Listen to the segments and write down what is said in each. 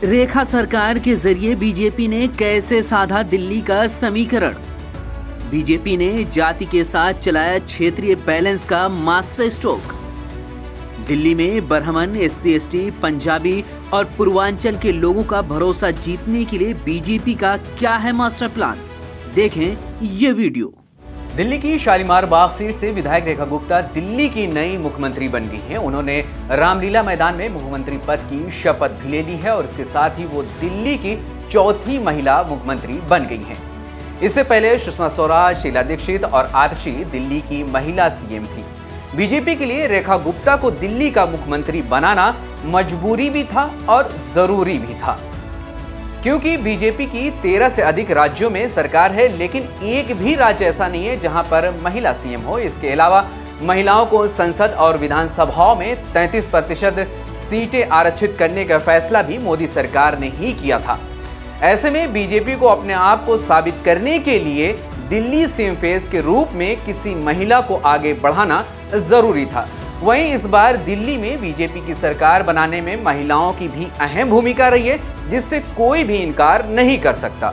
रेखा सरकार के जरिए बीजेपी ने कैसे साधा दिल्ली का समीकरण। बीजेपी ने जाति के साथ चलाया क्षेत्रीय बैलेंस का मास्टर स्ट्रोक। दिल्ली में ब्राह्मण, SC/ST, पंजाबी और पूर्वांचल के लोगों का भरोसा जीतने के लिए बीजेपी का क्या है मास्टर प्लान, देखें ये वीडियो। दिल्ली की शालीमार बाग सीट से विधायक रेखा गुप्ता दिल्ली की नई मुख्यमंत्री बन गई हैं। उन्होंने रामलीला मैदान में मुख्यमंत्री पद की शपथ भी ले ली है और इसके साथ ही वो दिल्ली की चौथी महिला मुख्यमंत्री बन गई हैं। इससे पहले सुषमा स्वराज, शीला दीक्षित और आतिशी दिल्ली की महिला CM थी। बीजेपी के लिए रेखा गुप्ता को दिल्ली का मुख्यमंत्री बनाना मजबूरी भी था और जरूरी भी था, क्योंकि बीजेपी की 13 से अधिक राज्यों में सरकार है, लेकिन एक भी राज्य ऐसा नहीं है जहां पर महिला CM हो। इसके अलावा महिलाओं को संसद और विधानसभाओं में 33% सीटें आरक्षित करने का फैसला भी मोदी सरकार ने ही किया था। ऐसे में बीजेपी को अपने आप को साबित करने के लिए दिल्ली CM फेस के रूप में किसी महिला को आगे बढ़ाना जरूरी था। वहीं इस बार दिल्ली में बीजेपी की सरकार बनाने में महिलाओं की भी अहम भूमिका रही है, जिससे कोई भी इनकार नहीं कर सकता।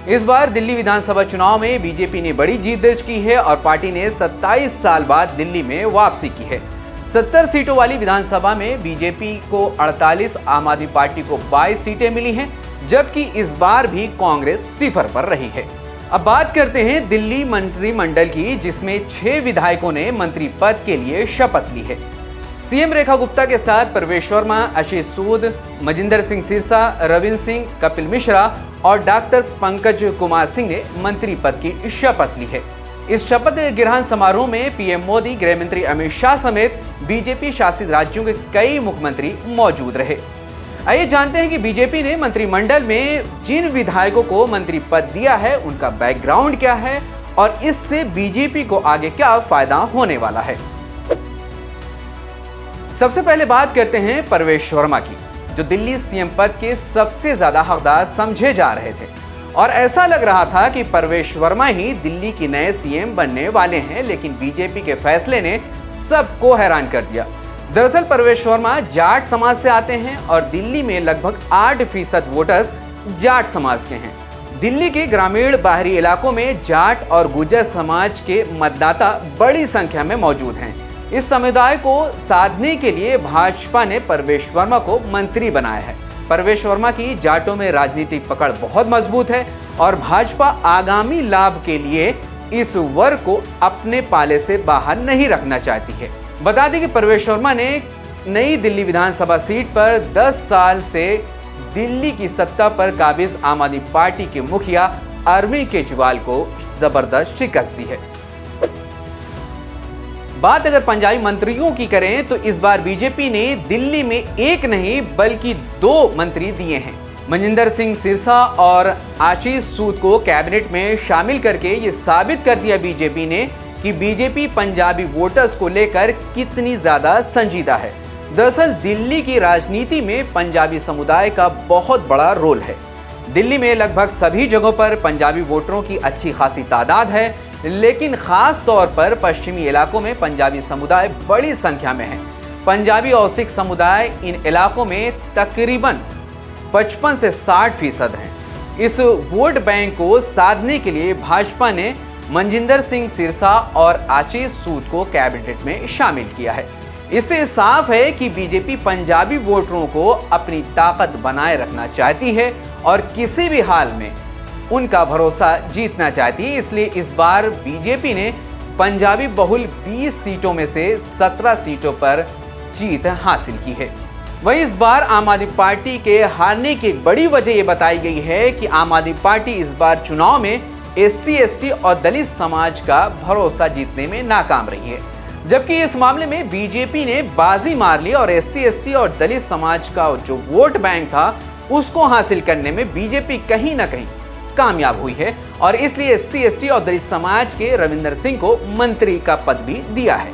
इस बार दिल्ली विधानसभा चुनाव में बीजेपी ने बड़ी जीत दर्ज की है और पार्टी ने 27 साल बाद दिल्ली में वापसी की है। 70 सीटों वाली विधानसभा में बीजेपी को 48, आम आदमी पार्टी को 22 सीटें मिली हैं, जबकि इस बार भी कांग्रेस 0 पर रही है। अब बात करते हैं दिल्ली मंत्रिमंडल की, जिसमें 6 विधायकों ने मंत्री पद के लिए शपथ ली है। CM रेखा गुप्ता के साथ प्रवेश वर्मा, आशीष सूद, मजिंदर सिंह सिरसा, रविंद्र सिंह, कपिल मिश्रा और डॉक्टर पंकज कुमार सिंह ने मंत्री पद की शपथ ली है। इस शपथ ग्रहण समारोह में PM मोदी, गृह मंत्री अमित शाह समेत बीजेपी शासित राज्यों के कई मुख्यमंत्री मौजूद रहे। आइए जानते हैं कि बीजेपी ने मंत्रिमंडल में जिन विधायकों को मंत्री पद दिया है उनका बैकग्राउंड क्या है और इससे बीजेपी को आगे क्या फायदा होने वाला है। सबसे पहले बात करते हैं प्रवेश वर्मा की, जो दिल्ली CM पद के सबसे ज्यादा हकदार समझे जा रहे थे और ऐसा लग रहा था कि प्रवेश वर्मा ही दिल्ली के नए CM बनने वाले हैं, लेकिन बीजेपी के फैसले ने सबको हैरान कर दिया। दरअसल प्रवेश वर्मा जाट समाज से आते हैं और दिल्ली में लगभग 8% वोटर्स जाट समाज के हैं। दिल्ली के ग्रामीण बाहरी इलाकों में जाट और गुर्जर समाज के मतदाता बड़ी संख्या में मौजूद हैं। इस समुदाय को साधने के लिए भाजपा ने प्रवेश वर्मा को मंत्री बनाया है। प्रवेश वर्मा की जाटों में राजनीतिक पकड़ बहुत मजबूत है और भाजपा आगामी लाभ के लिए इस वर्ग को अपने पाले से बाहर नहीं रखना चाहती है। बता दें कि प्रवेश वर्मा ने नई दिल्ली विधानसभा सीट पर 10 साल से दिल्ली की सत्ता पर काबिज आम आदमी पार्टी के मुखिया अरविंद केजरीवाल को जबरदस्त शिकस्त दी है। बात अगर पंजाबी मंत्रियों की करें तो इस बार बीजेपी ने दिल्ली में एक नहीं बल्कि 2 मंत्री दिए हैं। मजिंदर सिंह सिरसा और आशीष सूद को कैबिनेट में शामिल करके ये साबित कर दिया बीजेपी ने कि बीजेपी पंजाबी वोटर्स को लेकर कितनी ज्यादा संजीदा है। दरअसल दिल्ली की राजनीति में पंजाबी समुदाय का बहुत बड़ा रोल है। दिल्ली में लगभग सभी जगहों पर पंजाबी वोटरों की अच्छी खासी तादाद है, लेकिन खास तौर पर पश्चिमी इलाकों में पंजाबी समुदाय बड़ी संख्या में है। पंजाबी और सिख समुदाय इन इलाकों में तकरीबन 55 से 60% हैं। इस वोट बैंक को साधने के लिए भाजपा ने मजिंदर सिंह सिरसा और आशीष सूद को कैबिनेट में शामिल किया है। इससे साफ है कि बीजेपी पंजाबी वोटरों को अपनी ताकत बनाए रखना चाहती है और किसी भी हाल में उनका भरोसा जीतना चाहती है। इसलिए इस बार बीजेपी ने पंजाबी बहुल 20 सीटों में से 17 सीटों पर जीत हासिल की है। वहीं इस बार आम आदमी पार्टी के हारने की बड़ी वजह यह बताई गई है कि आम आदमी पार्टी इस बार चुनाव में SC/ST और दलित समाज का भरोसा जीतने में नाकाम रही है, जबकि इस मामले में बीजेपी ने बाजी मार ली और SC/ST और दलित समाज का जो वोट बैंक था उसको हासिल करने में बीजेपी कहीं ना कहीं कामयाब हुई है और इसलिए SC/ST और दलित समाज के रविंद्र सिंह को मंत्री का पद भी दिया है।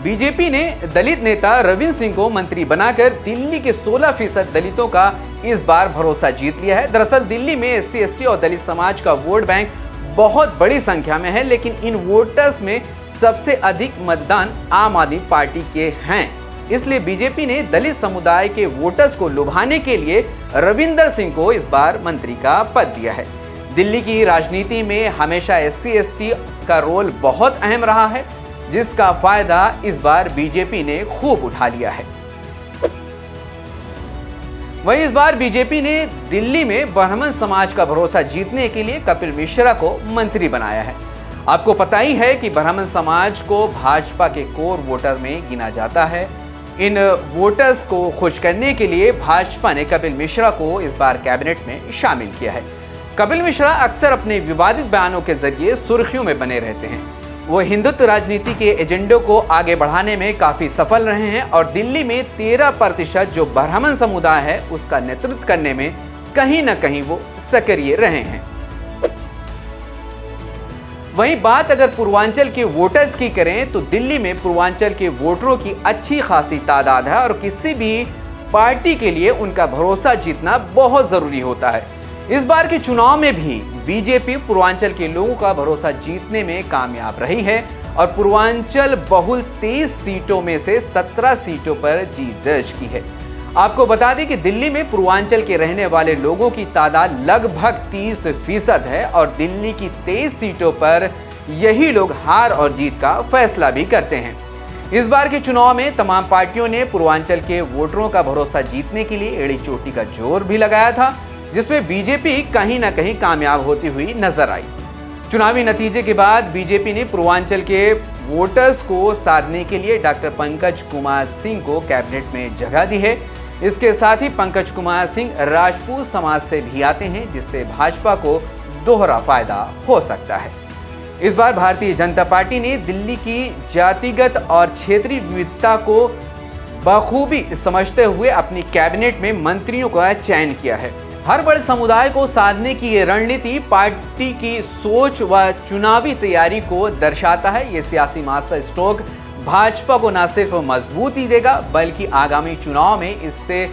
बीजेपी ने दलित नेता रविंद्र सिंह को मंत्री बनाकर दिल्ली के 16% दलितों का इस बार भरोसा जीत लिया है। दरअसल दिल्ली में SC/ST और दलित समाज का वोट बैंक बहुत बड़ी संख्या में है, लेकिन इन वोटर्स में सबसे अधिक मतदान आम आदमी पार्टी के हैं। इसलिए बीजेपी ने दलित समुदाय के वोटर्स को लुभाने के लिए रविंदर सिंह को इस बार मंत्री का पद दिया है। दिल्ली की राजनीति में हमेशा SC/ST का रोल बहुत अहम रहा है, जिसका फायदा इस बार बीजेपी ने खूब उठा लिया है। वहीं इस बार बीजेपी ने दिल्ली में ब्राह्मण समाज का भरोसा जीतने के लिए कपिल मिश्रा को मंत्री बनाया है। आपको पता ही है कि ब्राह्मण समाज को भाजपा के कोर वोटर में गिना जाता है। इन वोटर्स को खुश करने के लिए भाजपा ने कपिल मिश्रा को इस बार कैबिनेट में शामिल किया है। कपिल मिश्रा अक्सर अपने विवादित बयानों के जरिए सुर्खियों में बने रहते हैं। वो हिंदुत्व राजनीति के एजेंडों को आगे बढ़ाने में काफी सफल रहे हैं और दिल्ली में 13% जो ब्राह्मण समुदाय है उसका नेतृत्व करने में कहीं न कहीं वो सक्रिय रहे हैं। वहीं बात अगर पूर्वांचल के वोटर्स की करें तो दिल्ली में पूर्वांचल के वोटरों की अच्छी खासी तादाद है और किसी भी पार्टी के लिए उनका भरोसा जीतना बहुत जरूरी होता है। इस बार के चुनाव में भी बीजेपी पूर्वांचल के लोगों का भरोसा जीतने में कामयाब रही है और पूर्वांचल बहुल 23 सीटों में से 17 सीटों पर जीत दर्ज की है। आपको बता दें कि दिल्ली में पूर्वांचल के रहने वाले लोगों की तादाद लगभग 30% है और दिल्ली की 23 सीटों पर यही लोग हार और जीत का फैसला भी करते हैं। इस बार के चुनाव में तमाम पार्टियों ने पूर्वांचल के वोटरों का भरोसा जीतने के लिए एड़ी चोटी का जोर भी लगाया था, जिसमें बीजेपी कहीं न कहीं कामयाब होती हुई नजर आई। चुनावी नतीजे के बाद बीजेपी ने पूर्वांचल के वोटर्स को साधने के लिए डॉक्टर पंकज कुमार सिंह को कैबिनेट में जगह दी है। इसके साथ ही पंकज कुमार सिंह राजपूत समाज से भी आते हैं, जिससे भाजपा को दोहरा फायदा हो सकता है। इस बार भारतीय जनता पार्टी ने दिल्ली की जातिगत और क्षेत्रीय विविधता को बखूबी समझते हुए अपनी कैबिनेट में मंत्रियों का चयन किया है। हर बड़े समुदाय को साधने की ये रणनीति पार्टी की सोच व चुनावी तैयारी को दर्शाता है। ये सियासी मास्टर स्ट्रोक भाजपा को न सिर्फ मजबूती देगा बल्कि आगामी चुनाव में इससे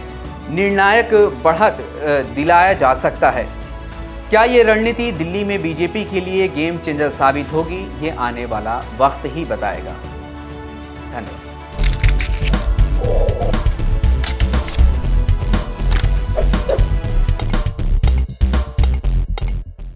निर्णायक बढ़त दिलाया जा सकता है। क्या ये रणनीति दिल्ली में बीजेपी के लिए गेम चेंजर साबित होगी, ये आने वाला वक्त ही बताएगा। धन्यवाद।